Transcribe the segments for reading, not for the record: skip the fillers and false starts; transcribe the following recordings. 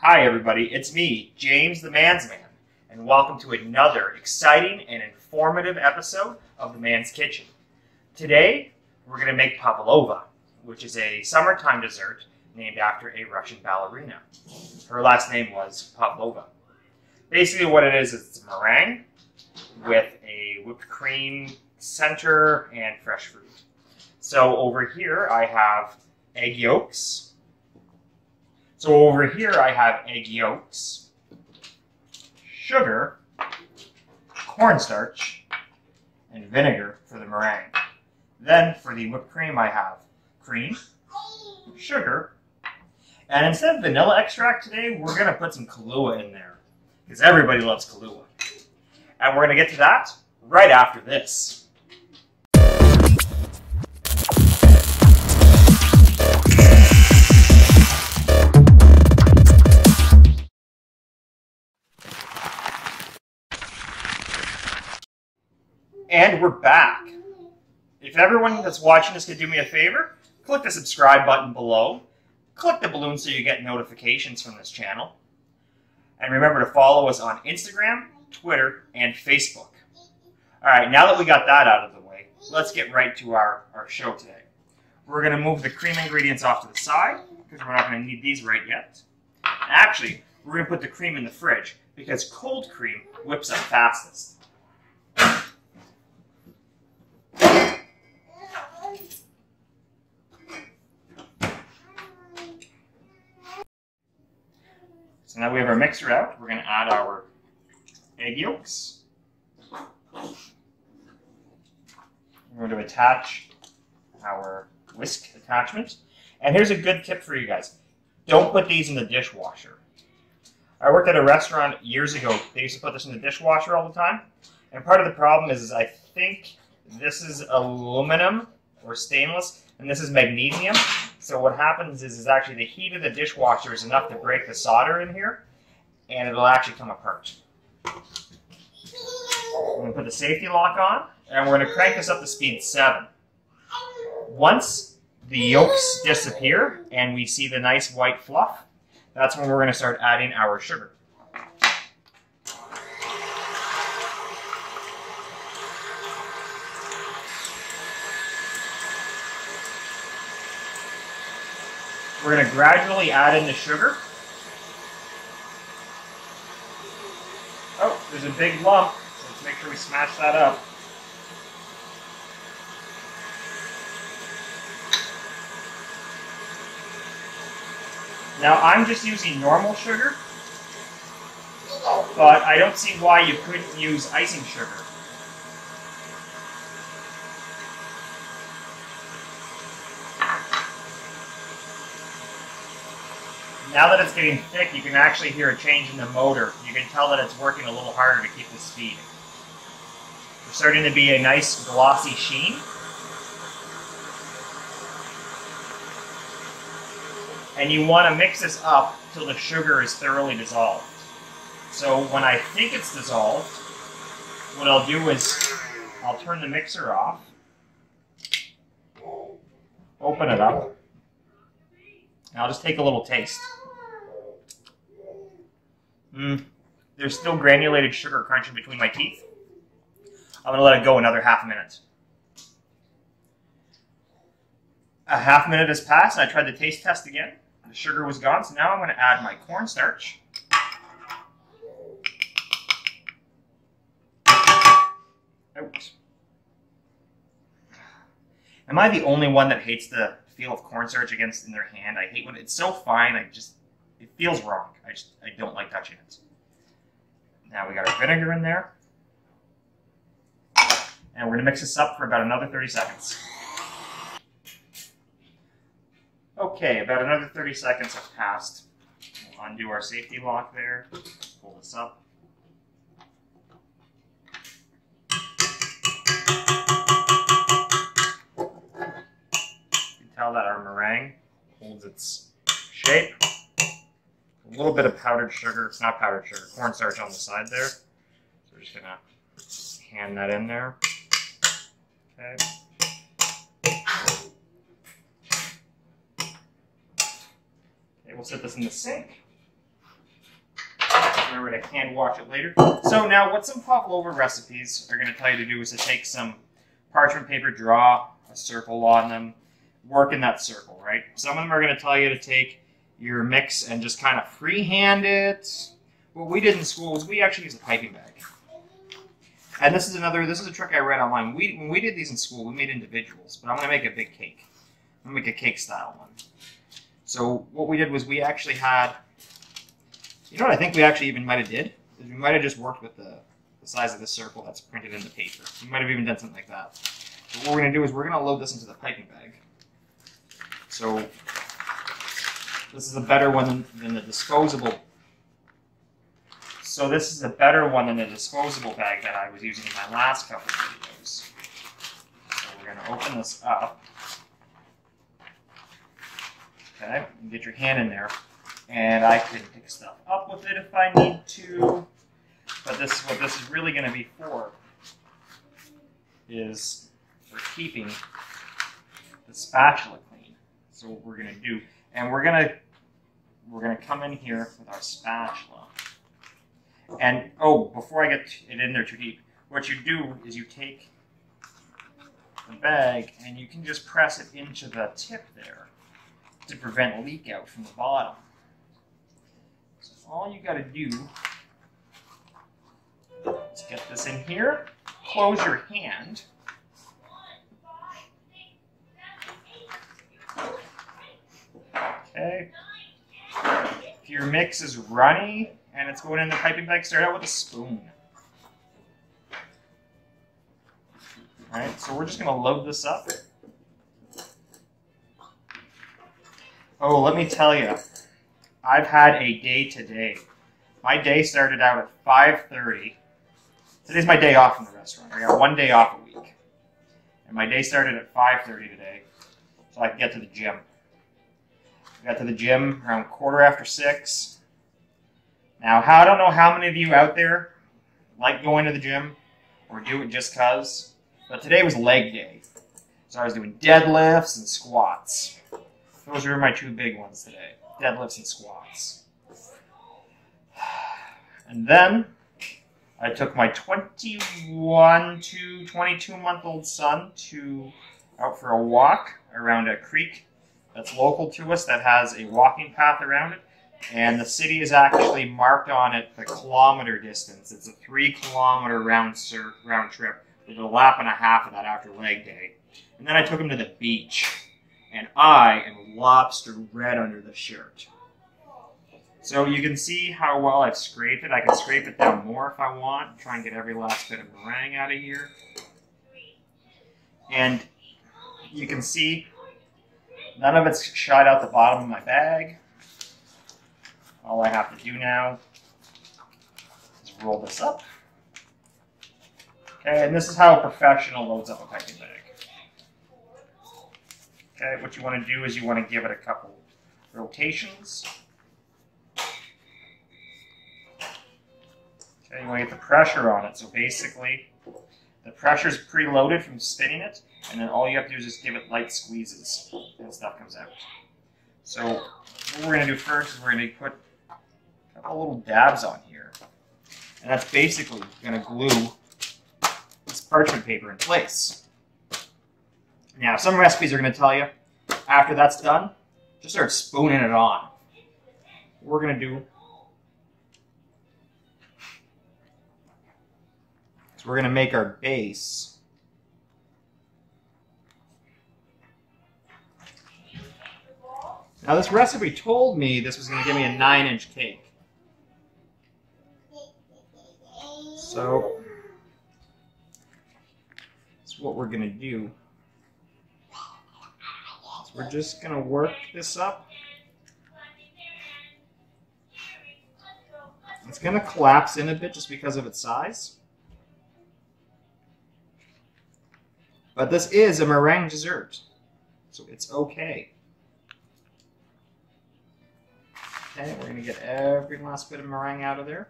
Hi everybody, it's me, James the Man's Man, and welcome to another exciting and informative episode of The Man's Kitchen. Today, we're going to make pavlova, which is a summertime dessert named after a Russian ballerina. Her last name was Pavlova. Basically what it is it's a meringue with a whipped cream center and fresh fruit. So over here I have egg yolks. Sugar, cornstarch, and vinegar for the meringue. Then for the whipped cream I have cream, sugar, and instead of vanilla extract today, we're going to put some Kahlua in there. Because everybody loves Kahlua. And we're going to get to that right after this. And we're back. If everyone that's watching this could do me a favor, click the subscribe button below, click the balloon so you get notifications from this channel, and remember to follow us on Instagram, Twitter, and Facebook. Alright, now that we got that out of the way, let's get right to our show today. We're going to move the cream ingredients off to the side, because we're not going to need these right yet. Actually, we're going to put the cream in the fridge, because cold cream whips up fastest. So now we have our mixer out. We're going to add our egg yolks. We're going to attach our whisk attachment. And here's a good tip for you guys. Don't put these in the dishwasher. I worked at a restaurant years ago. They used to put this in the dishwasher all the time. And part of the problem is I think this is aluminum or stainless, and this is magnesium. So what happens is actually the heat of the dishwasher is enough to break the solder in here, and it'll actually come apart. I'm going to put the safety lock on, and we're going to crank this up to speed 7. Once the yolks disappear and we see the nice white fluff, that's when we're going to start adding our sugar. We're going to gradually add in the sugar. Oh, there's a big lump, so let's make sure we smash that up. Now I'm just using normal sugar, but I don't see why you couldn't use icing sugar. Now that it's getting thick, you can actually hear a change in the motor. You can tell that it's working a little harder to keep the speed. There's starting to be a nice glossy sheen. And you want to mix this up till the sugar is thoroughly dissolved. So when I think it's dissolved, what I'll do is I'll turn the mixer off, open it up, and I'll just take a little taste. There's still granulated sugar crunching between my teeth. I'm going to let it go another half a minute. A half minute has passed, and I tried the taste test again. The sugar was gone, so now I'm going to add my cornstarch. Out. Am I the only one that hates the feel of cornstarch in their hand? I hate when it's so fine, it feels wrong. I don't like touching it. Now we got our vinegar in there. And we're going to mix this up for about another 30 seconds. Okay, about another 30 seconds have passed. We'll undo our safety lock there. Pull this up. You can tell that our meringue holds its shape. A little bit of powdered sugar, it's not powdered sugar, cornstarch on the side there. So we're just going to hand that in there. Okay. Okay, we'll set this in the sink. remember to hand wash it later. So now what some pavlova recipes are going to tell you to do is to take some parchment paper, draw a circle on them, work in that circle, right? Some of them are going to tell you to take your mix and just kind of freehand it. What we did in school is we actually used a piping bag. And this is a trick I read online. When we did these in school, we made individuals, but I'm going to make a big cake. I'm going to make a cake style one. So what we did was we actually had, you know what I think we actually even might have did? Is we might have just worked with the size of this circle that's printed in the paper. We might have even done something like that. But what we're going to do is we're going to load this into the piping bag. So this is a better one than the disposable. So this is a better one than the disposable bag that I was using in my last couple of videos. So we're going to open this up. Okay, and get your hand in there. And I can pick stuff up with it if I need to. But this is what this is really going to be for. Is for keeping the spatula clean. So what we're going to do, and we're going to come in here with our spatula. And oh, before I get it in there too deep, what you do is you take the bag and you can just press it into the tip there to prevent leak out from the bottom. So all you got to do is get this in here, close your hand, okay. If your mix is runny and it's going in the piping bag, start out with a spoon. Alright, so we're just going to load this up. Oh, let me tell you, I've had a day today. My day started out at 5:30. Today's my day off from the restaurant. I got one day off a week. And my day started at 5:30 today, so I could get to the gym. I got to the gym around 6:15. Now, I don't know how many of you out there like going to the gym or do it just because, but today was leg day. So I was doing deadlifts and squats. Those are my two big ones today, deadlifts and squats. And then I took my 21 to 22-month-old son out for a walk around a creek that's local to us that has a walking path around it. And the city is actually marked on it the kilometer distance. It's a 3-kilometer round trip. We did a lap and a half of that after leg day. And then I took him to the beach. And I am lobster red under the shirt. So you can see how well I've scraped it. I can scrape it down more if I want. Try and get every last bit of meringue out of here. And you can see none of it's shot out the bottom of my bag. All I have to do now is roll this up. Okay, and this is how a professional loads up a piping bag. Okay, what you want to do is you want to give it a couple rotations. Okay, you want to get the pressure on it. So basically, the pressure is preloaded from spinning it, and then all you have to do is just give it light squeezes, and stuff comes out. So what we're going to do first is we're going to put a couple little dabs on here, and that's basically going to glue this parchment paper in place. Now, some recipes are going to tell you, after that's done, just start spooning it on. What we're going to do is we're going to make our base. Now, this recipe told me this was going to give me a 9-inch cake. So, that's what we're going to do. We're just going to work this up. It's going to collapse in a bit just because of its size. But this is a meringue dessert, so it's okay. Okay, we're going to get every last bit of meringue out of there.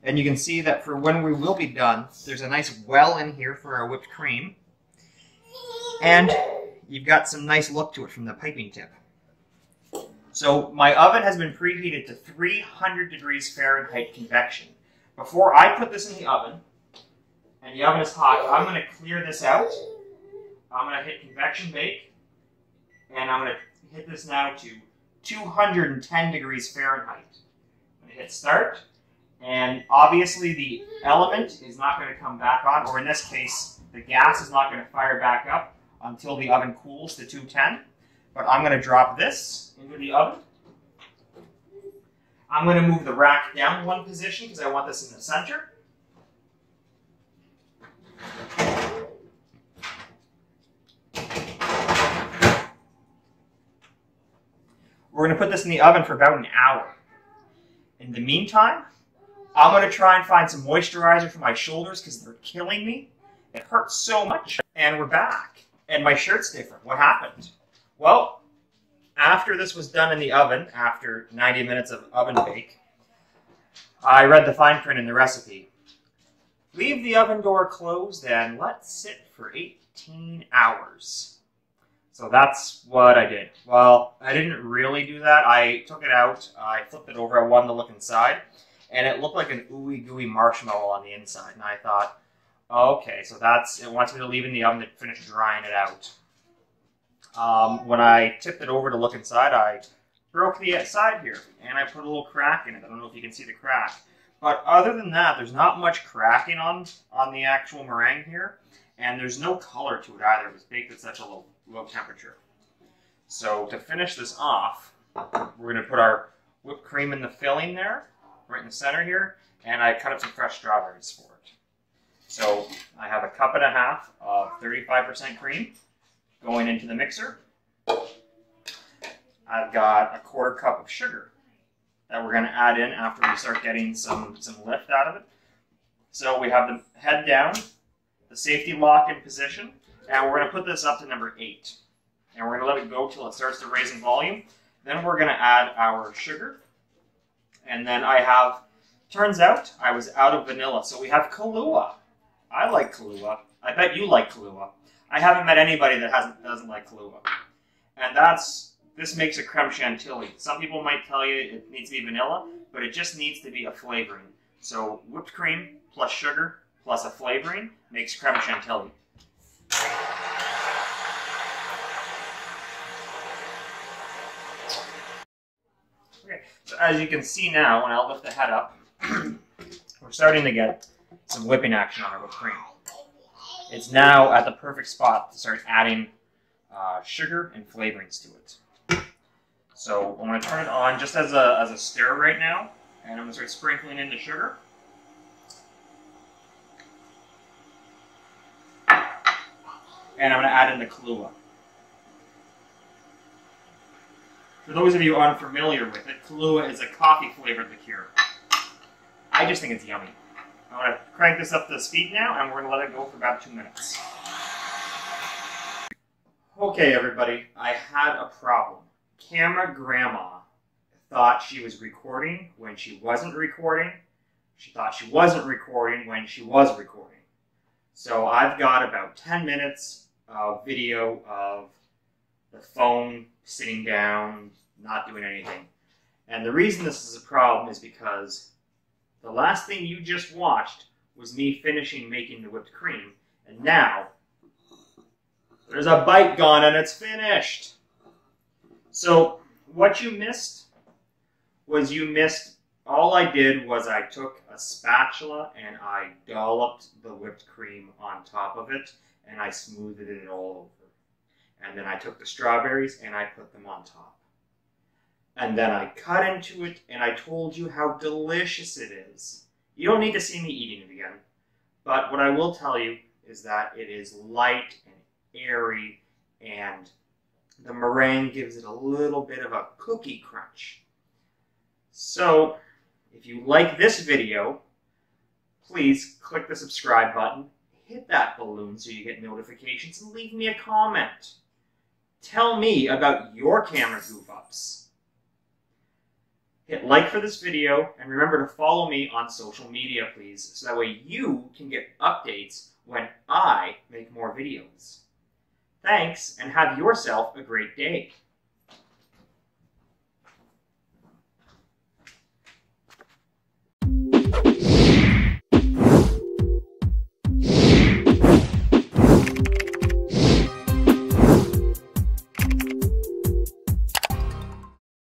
And you can see that for when we will be done, there's a nice well in here for our whipped cream. And you've got some nice look to it from the piping tip. So my oven has been preheated to 300 degrees Fahrenheit convection. Before I put this in the oven, and the oven is hot, I'm going to clear this out. I'm going to hit convection bake, and I'm going to hit this now to 210 degrees Fahrenheit. I'm going to hit start, and obviously the element is not going to come back on, or in this case, the gas is not going to fire back up until the oven cools to 210. But I'm going to drop this into the oven. I'm going to move the rack down one position because I want this in the center. We're going to put this in the oven for about an hour. In the meantime, I'm going to try and find some moisturizer for my shoulders because they're killing me. It hurts so much. And we're back. And my shirt's different. What happened? Well, after this was done in the oven, after 90 minutes of oven bake, I read the fine print in the recipe. Leave the oven door closed and let sit for 18 hours. So that's what I did. Well, I didn't really do that. I took it out, I flipped it over, I wanted to look inside, and it looked like an ooey gooey marshmallow on the inside. And I thought, okay, so it wants me to leave in the oven to finish drying it out. When I tipped it over to look inside, I broke the side here, and I put a little crack in it. I don't know if you can see the crack. But other than that, there's not much cracking on the actual meringue here, and there's no color to it either. It was baked at such a low temperature. So to finish this off, we're going to put our whipped cream in the filling there, right in the center here, and I cut up some fresh strawberries for it. So I have a cup and a half of 35% cream going into the mixer. I've got a quarter cup of sugar that we're going to add in after we start getting some lift out of it. So we have the head down, the safety lock in position, and we're going to put this up to number 8. And we're going to let it go till it starts to raise in volume. Then we're going to add our sugar. And then turns out I was out of vanilla. So we have Kahlua. I like Kahlua. I bet you like Kahlua. I haven't met anybody that doesn't like Kahlua. And this makes a creme chantilly. Some people might tell you it needs to be vanilla, but it just needs to be a flavoring. So whipped cream plus sugar plus a flavoring makes creme chantilly. Okay, so as you can see now, when I lift the head up, we're starting to get some whipping action on our whipped cream. It's now at the perfect spot to start adding sugar and flavorings to it. So I'm going to turn it on just as a stir right now, and I'm going to start sprinkling in the sugar. And I'm going to add in the Kahlua. For those of you unfamiliar with it, Kahlua is a coffee-flavored liqueur. I just think it's yummy. I'm going to crank this up to speed now, and we're going to let it go for about 2 minutes. Okay, everybody, I had a problem. Camera Grandma thought she was recording when she wasn't recording. She thought she wasn't recording when she was recording. So I've got about 10 minutes of video of the phone sitting down, not doing anything. And the reason this is a problem is because the last thing you just watched was me finishing making the whipped cream, and now there's a bite gone and it's finished. So what you missed was all I did was I took a spatula and I dolloped the whipped cream on top of it and I smoothed it all over. And then I took the strawberries and I put them on top. And then I cut into it and I told you how delicious it is. You don't need to see me eating it again. But what I will tell you is that it is light and airy, and the meringue gives it a little bit of a cookie crunch. So, if you like this video, please click the subscribe button, hit that balloon so you get notifications, and leave me a comment. Tell me about your camera goof-ups. Hit like for this video, and remember to follow me on social media, please, so that way you can get updates when I make more videos. Thanks, and have yourself a great day.